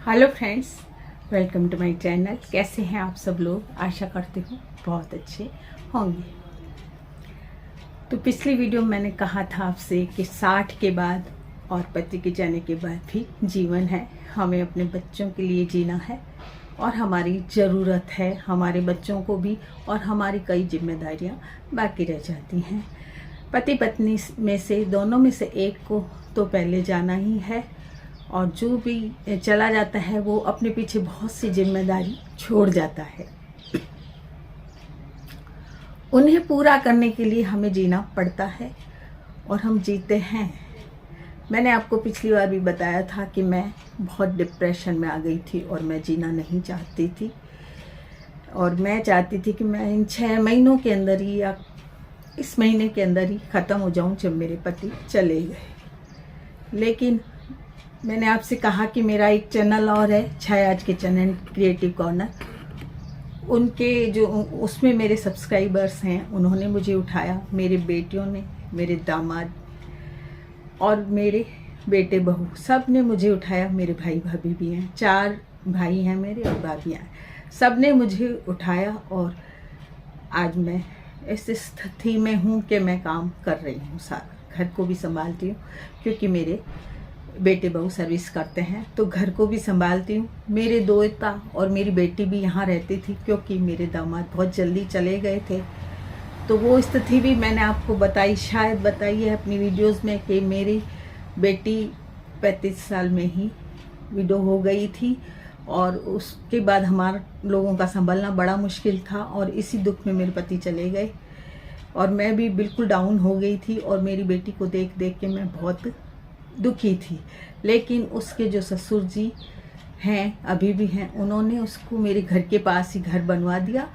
Hello friends, welcome to my channel. कैसे हैं आप सब लोग? आशा करती हूँ बहुत अच्छे होंगे। तो पिछली वीडियो में मैंने कहा था आपसे कि 60 के बाद और पति के जाने के बाद भी जीवन है, हमें अपने बच्चों के लिए जीना है और हमारी ज़रूरत है हमारे बच्चों को भी, और हमारी कई जिम्मेदारियाँ बाकी रह जाती हैं। पति पत्नी में से दोनों में से एक को तो पहले जाना ही है, और जो भी चला जाता है वो अपने पीछे बहुत सी जिम्मेदारी छोड़ जाता है। उन्हें पूरा करने के लिए हमें जीना पड़ता है और हम जीते हैं। मैंने आपको पिछली बार भी बताया था कि मैं बहुत डिप्रेशन में आ गई थी और मैं जीना नहीं चाहती थी, और मैं चाहती थी कि मैं इन 6 महीनों के अंदर ही या इस महीने के अंदर ही ख़त्म हो जाऊं जब मेरे पति चले गए। लेकिन मैंने आपसे कहा कि मेरा एक चैनल और है, छायाज किचन एंड क्रिएटिव कॉर्नर। उनके जो उसमें मेरे सब्सक्राइबर्स हैं उन्होंने मुझे उठाया, मेरे बेटियों ने, मेरे दामाद और मेरे बेटे बहू सब ने मुझे उठाया। मेरे भाई भाभी भी हैं, 4 भाई हैं मेरे और भाभियाँ हैं, सब ने मुझे उठाया और आज मैं इस स्थिति में हूँ कि मैं काम कर रही हूँ, सारा घर को भी संभालती हूँ क्योंकि मेरे बेटे बहू सर्विस करते हैं, तो घर को भी संभालती हूँ। मेरे दोता और मेरी बेटी भी यहाँ रहती थी क्योंकि मेरे दामाद बहुत जल्दी चले गए थे। तो वो स्थिति भी मैंने आपको बताई, शायद बताई है अपनी वीडियोस में, कि मेरी बेटी 35 साल में ही विडो हो गई थी और उसके बाद हमारे लोगों का संभालना बड़ा मुश्किल था, और इसी दुख में मेरे पति चले गए और मैं भी बिल्कुल डाउन हो गई थी और मेरी बेटी को देख देख के मैं बहुत दुखी थी। लेकिन उसके जो ससुर जी हैं, अभी भी हैं, उन्होंने उसको मेरे घर के पास ही घर बनवा दिया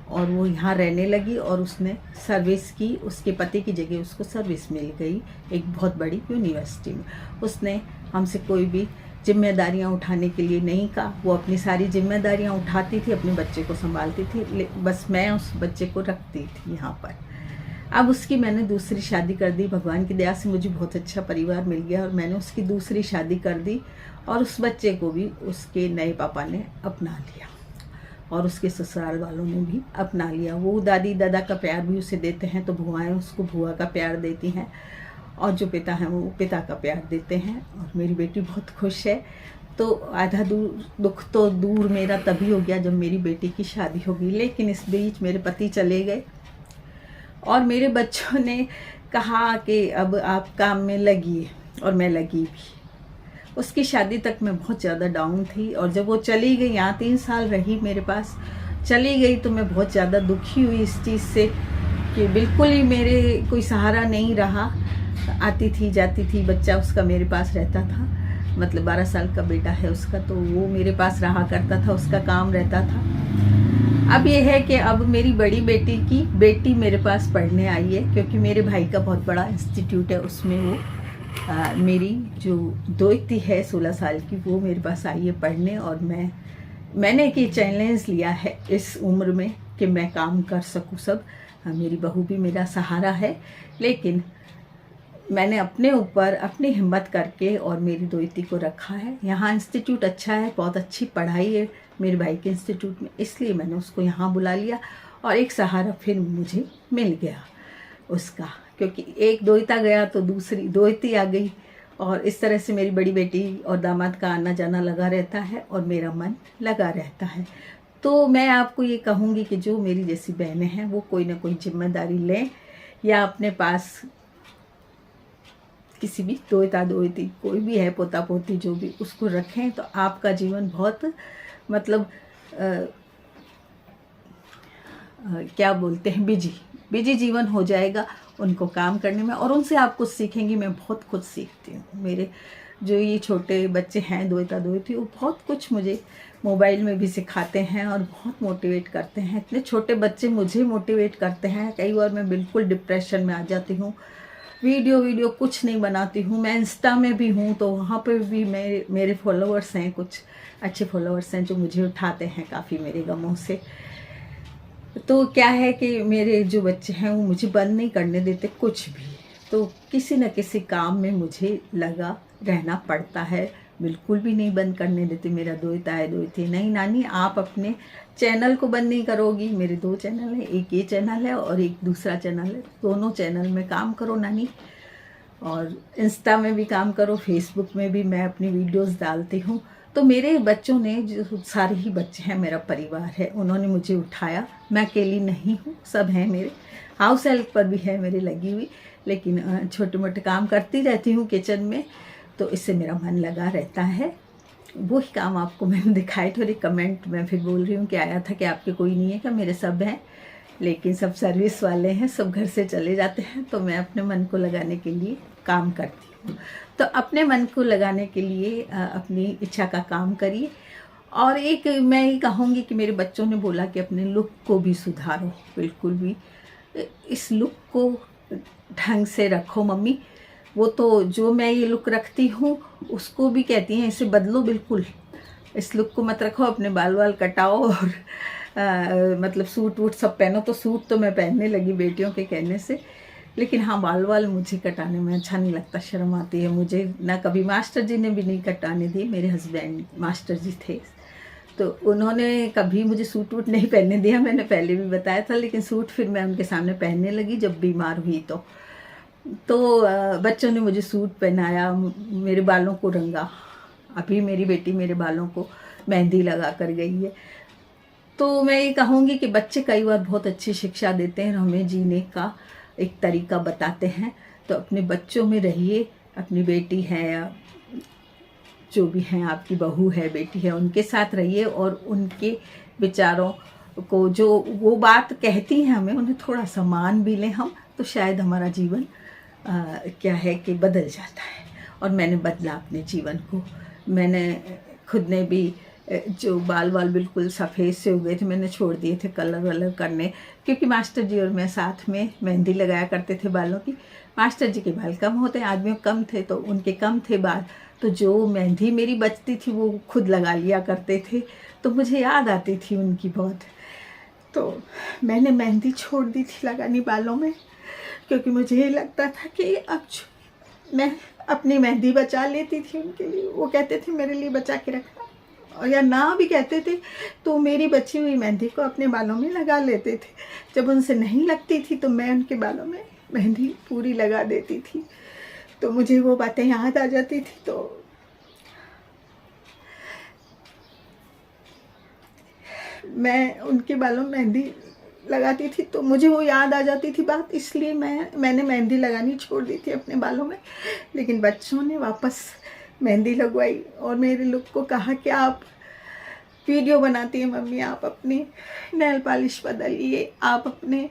और वो यहाँ रहने लगी और उसने सर्विस की। उसके पति की जगह उसको सर्विस मिल गई एक बहुत बड़ी यूनिवर्सिटी में। उसने हमसे कोई भी जिम्मेदारियाँ उठाने के लिए नहीं कहा, वो अपनी सारी जिम्मेदारियाँ उठाती थी, अपने बच्चे को संभालती थी, बस मैं उस बच्चे को रखती थी यहाँ पर। अब उसकी मैंने दूसरी शादी कर दी, भगवान की दया से मुझे बहुत अच्छा परिवार मिल गया और मैंने उसकी दूसरी शादी कर दी, और उस बच्चे को भी उसके नए पापा ने अपना लिया और उसके ससुराल वालों ने भी अपना लिया। वो दादी दादा का प्यार भी उसे देते हैं, तो बुआएं उसको बुआ का प्यार देती हैं, और जो पिता हैं वो पिता का प्यार देते हैं, और मेरी बेटी बहुत खुश है। तो आधा दुख तो दूर मेरा तभी हो गया जब मेरी बेटी की शादी हो गई, लेकिन इस बीच मेरे पति चले गए और मेरे बच्चों ने कहा कि अब आप काम में लगिए, और मैं लगी भी। उसकी शादी तक मैं बहुत ज़्यादा डाउन थी, और जब वो चली गई, यहाँ 3 साल रही मेरे पास, चली गई तो मैं बहुत ज़्यादा दुखी हुई इस चीज़ से कि बिल्कुल ही मेरे कोई सहारा नहीं रहा। आती थी जाती थी, बच्चा उसका मेरे पास रहता था, मतलब 12 साल का बेटा है उसका, तो वो मेरे पास रहा करता था, उसका काम रहता था। अब ये है कि अब मेरी बड़ी बेटी की बेटी मेरे पास पढ़ने आई है, क्योंकि मेरे भाई का बहुत बड़ा इंस्टीट्यूट है, उसमें वो मेरी जो दोती है 16 साल की, वो मेरे पास आई है पढ़ने। और मैंने एक चैलेंज लिया है इस उम्र में कि मैं काम कर सकूं सब। मेरी बहू भी मेरा सहारा है, लेकिन मैंने अपने ऊपर अपनी हिम्मत करके और मेरी दोती को रखा है। यहाँ इंस्टीट्यूट अच्छा है, बहुत अच्छी पढ़ाई है मेरे भाई के इंस्टीट्यूट में, इसलिए मैंने उसको यहाँ बुला लिया और एक सहारा फिर मुझे मिल गया उसका, क्योंकि एक दोता गया तो दूसरी दोती आ गई, और इस तरह से मेरी बड़ी बेटी और दामाद का आना जाना लगा रहता है और मेरा मन लगा रहता है। तो मैं आपको ये कहूँगी कि जो मेरी जैसी बहनें हैं वो कोई ना कोई जिम्मेदारी लें, या अपने पास किसी भी दोता दोती कोई भी है, पोता पोती जो भी, उसको रखें तो आपका जीवन बहुत मतलब क्या बोलते हैं, बिजी जीवन हो जाएगा उनको काम करने में, और उनसे आप कुछ सीखेंगी। मैं बहुत कुछ सीखती हूँ। मेरे जो ये छोटे बच्चे हैं दोता दोती, वो बहुत कुछ मुझे मोबाइल में भी सिखाते हैं और बहुत मोटिवेट करते हैं। इतने छोटे बच्चे मुझे मोटिवेट करते हैं, कई बार मैं बिल्कुल डिप्रेशन में आ जाती हूँ, वीडियो कुछ नहीं बनाती हूँ। मैं इंस्टा में भी हूँ, तो वहाँ पे भी मेरे फॉलोअर्स हैं, कुछ अच्छे फॉलोअर्स हैं जो मुझे उठाते हैं काफ़ी मेरे गमों से। तो क्या है कि मेरे जो बच्चे हैं वो मुझे बंद नहीं करने देते कुछ भी, तो किसी न किसी काम में मुझे लगा रहना पड़ता है। बिल्कुल भी नहीं बंद करने देते। मेरा दोहता है दोहते, नहीं नानी आप अपने चैनल को बंद नहीं करोगी। मेरे 2 चैनल हैं, एक ये चैनल है और एक दूसरा चैनल है। दोनों चैनल में काम करो नानी, और इंस्टा में भी काम करो, फेसबुक में भी मैं अपनी वीडियोस डालती हूँ। तो मेरे बच्चों ने, जो सारे ही बच्चे हैं, मेरा परिवार है, उन्होंने मुझे उठाया। मैं अकेली नहीं हूँ, सब हैं मेरे। हाउस हेल्प पर भी है मेरे लगी हुई, लेकिन छोटे मोटे काम करती रहती हूँ किचन में, तो इससे मेरा मन लगा रहता है। वही काम आपको मैंने दिखाए। थोड़े कमेंट में फिर बोल रही हूँ कि आया था कि आपके कोई नहीं है क्या? मेरे सब हैं, लेकिन सब सर्विस वाले हैं, सब घर से चले जाते हैं। तो मैं अपने मन को लगाने के लिए काम करती हूँ। तो अपने मन को लगाने के लिए अपनी इच्छा का काम करिए। और एक मैं ये कहूँगी कि मेरे बच्चों ने बोला कि अपने लुक को भी सुधारो, बिल्कुल भी इस लुक को ढंग से रखो मम्मी। वो तो जो मैं ये लुक रखती हूँ उसको भी कहती हैं इसे बदलो, बिल्कुल इस लुक को मत रखो, अपने बाल वाल कटाओ और मतलब सूट वूट सब पहनो। तो सूट तो मैं पहनने लगी बेटियों के कहने से, लेकिन हाँ बाल वाल मुझे कटाने में अच्छा नहीं लगता, शर्म आती है मुझे। ना कभी मास्टर जी ने भी नहीं कटाने दिए, मेरे हस्बैंड मास्टर जी थे, तो उन्होंने कभी मुझे सूट वूट नहीं पहनने दिया। मैंने पहले भी बताया था, लेकिन सूट फिर मैं उनके सामने पहनने लगी जब बीमार हुई। तो बच्चों ने मुझे सूट पहनाया, मेरे बालों को रंगा। अभी मेरी बेटी मेरे बालों को मेहंदी लगा कर गई है। तो मैं ये कहूँगी कि बच्चे कई बार बहुत अच्छी शिक्षा देते हैं, हमें जीने का एक तरीका बताते हैं। तो अपने बच्चों में रहिए, अपनी बेटी है या जो भी हैं, आपकी बहू है, बेटी है, उनके साथ रहिए और उनके विचारों को, जो वो बात कहती हैं हमें, उन्हें थोड़ा सा मान भी लें हम, तो शायद हमारा जीवन क्या है कि बदल जाता है। और मैंने बदला अपने जीवन को। मैंने खुद ने भी जो बाल वाल बिल्कुल सफ़ेद से हो गए थे, मैंने छोड़ दिए थे कलर वलर करने, क्योंकि मास्टर जी और मैं साथ में मेहंदी लगाया करते थे बालों की। मास्टर जी के बाल कम होते हैं, आदमियों कम थे, तो उनके कम थे बाल, तो जो मेहंदी मेरी बचती थी वो खुद लगा लिया करते थे। तो मुझे याद आती थी उनकी बहुत। तो मैंने मेहंदी छोड़ दी थी लगानी बालों में, क्योंकि मुझे ये लगता था कि अब मैं अपनी मेहंदी बचा लेती थी उनके लिए। वो कहते थे मेरे लिए बचा के रखना, और या ना भी कहते थे तो मेरी बची हुई मेहंदी को अपने बालों में लगा लेते थे। जब उनसे नहीं लगती थी तो मैं उनके बालों में मेहंदी पूरी लगा देती थी। तो मुझे वो बातें याद आ जाती थी। तो मैं उनके बालों में मेहंदी लगाती थी, तो मुझे वो याद आ जाती थी बात, इसलिए मैंने मेहंदी लगानी छोड़ दी थी अपने बालों में। लेकिन बच्चों ने वापस मेहंदी लगवाई और मेरे लुक को कहा कि आप वीडियो बनाती हैं मम्मी, आप अपनी नेल पॉलिश बदलिए, आप अपने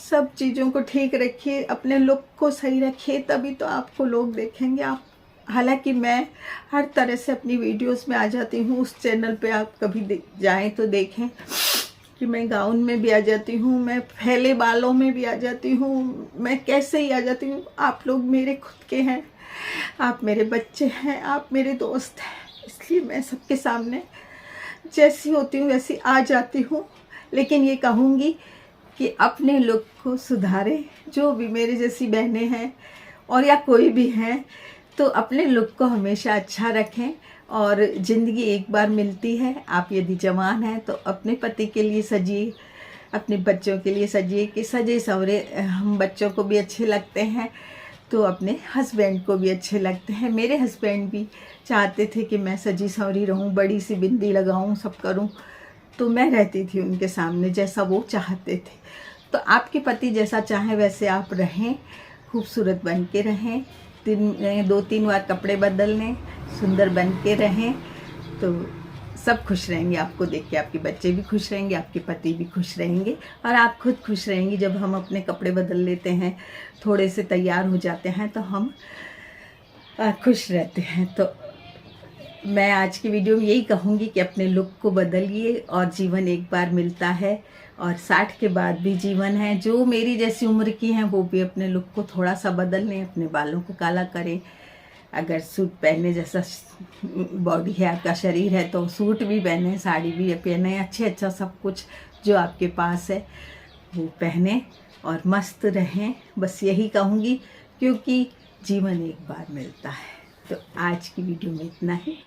सब चीज़ों को ठीक रखिए, अपने लुक को सही रखिए, तभी तो आपको लोग देखेंगे। आप, हालांकि मैं हर तरह से अपनी वीडियोस में आ जाती हूँ, उस चैनल पे आप कभी जाएं तो देखें कि मैं गाउन में भी आ जाती हूँ, मैं फैले बालों में भी आ जाती हूँ, मैं कैसे ही आ जाती हूँ। आप लोग मेरे खुद के हैं, आप मेरे बच्चे हैं, आप मेरे दोस्त हैं, इसलिए मैं सबके सामने जैसी होती हूँ वैसी आ जाती हूँ। लेकिन ये कहूँगी कि अपने लुक को सुधारें। जो भी मेरे जैसी बहनें हैं और या कोई भी हैं, तो अपने लुक को हमेशा अच्छा रखें। और ज़िंदगी एक बार मिलती है, आप यदि जवान हैं तो अपने पति के लिए सजिए, अपने बच्चों के लिए सजिए कि सजे सवरे हम बच्चों को भी अच्छे लगते हैं तो अपने हस्बैंड को भी अच्छे लगते हैं। मेरे हस्बैंड भी चाहते थे कि मैं सजी सवरी रहूं, बड़ी सी बिंदी लगाऊं, सब करूं, तो मैं रहती थी उनके सामने जैसा वो चाहते थे। तो आपके पति जैसा चाहे वैसे आप रहें, खूबसूरत बन के रहें, 2-3 बार कपड़े बदल लें, सुंदर बन के रहें, तो सब खुश रहेंगे। आपको देख के आपके बच्चे भी खुश रहेंगे, आपके पति भी खुश रहेंगे और आप खुद खुश रहेंगी। जब हम अपने कपड़े बदल लेते हैं, थोड़े से तैयार हो जाते हैं, तो हम खुश रहते हैं। तो मैं आज की वीडियो में यही कहूँगी कि अपने लुक को बदलिए, और जीवन एक बार मिलता है और 60 के बाद भी जीवन है। जो मेरी जैसी उम्र की हैं वो भी अपने लुक को थोड़ा सा बदल लें, अपने बालों को काला करें। अगर सूट पहने जैसा बॉडी है, आपका शरीर है, तो सूट भी पहने, साड़ी भी पहने, अच्छा सब कुछ जो आपके पास है वो पहने और मस्त रहें। बस यही कहूँगी, क्योंकि जीवन एक बार मिलता है। तो आज की वीडियो में इतना ही।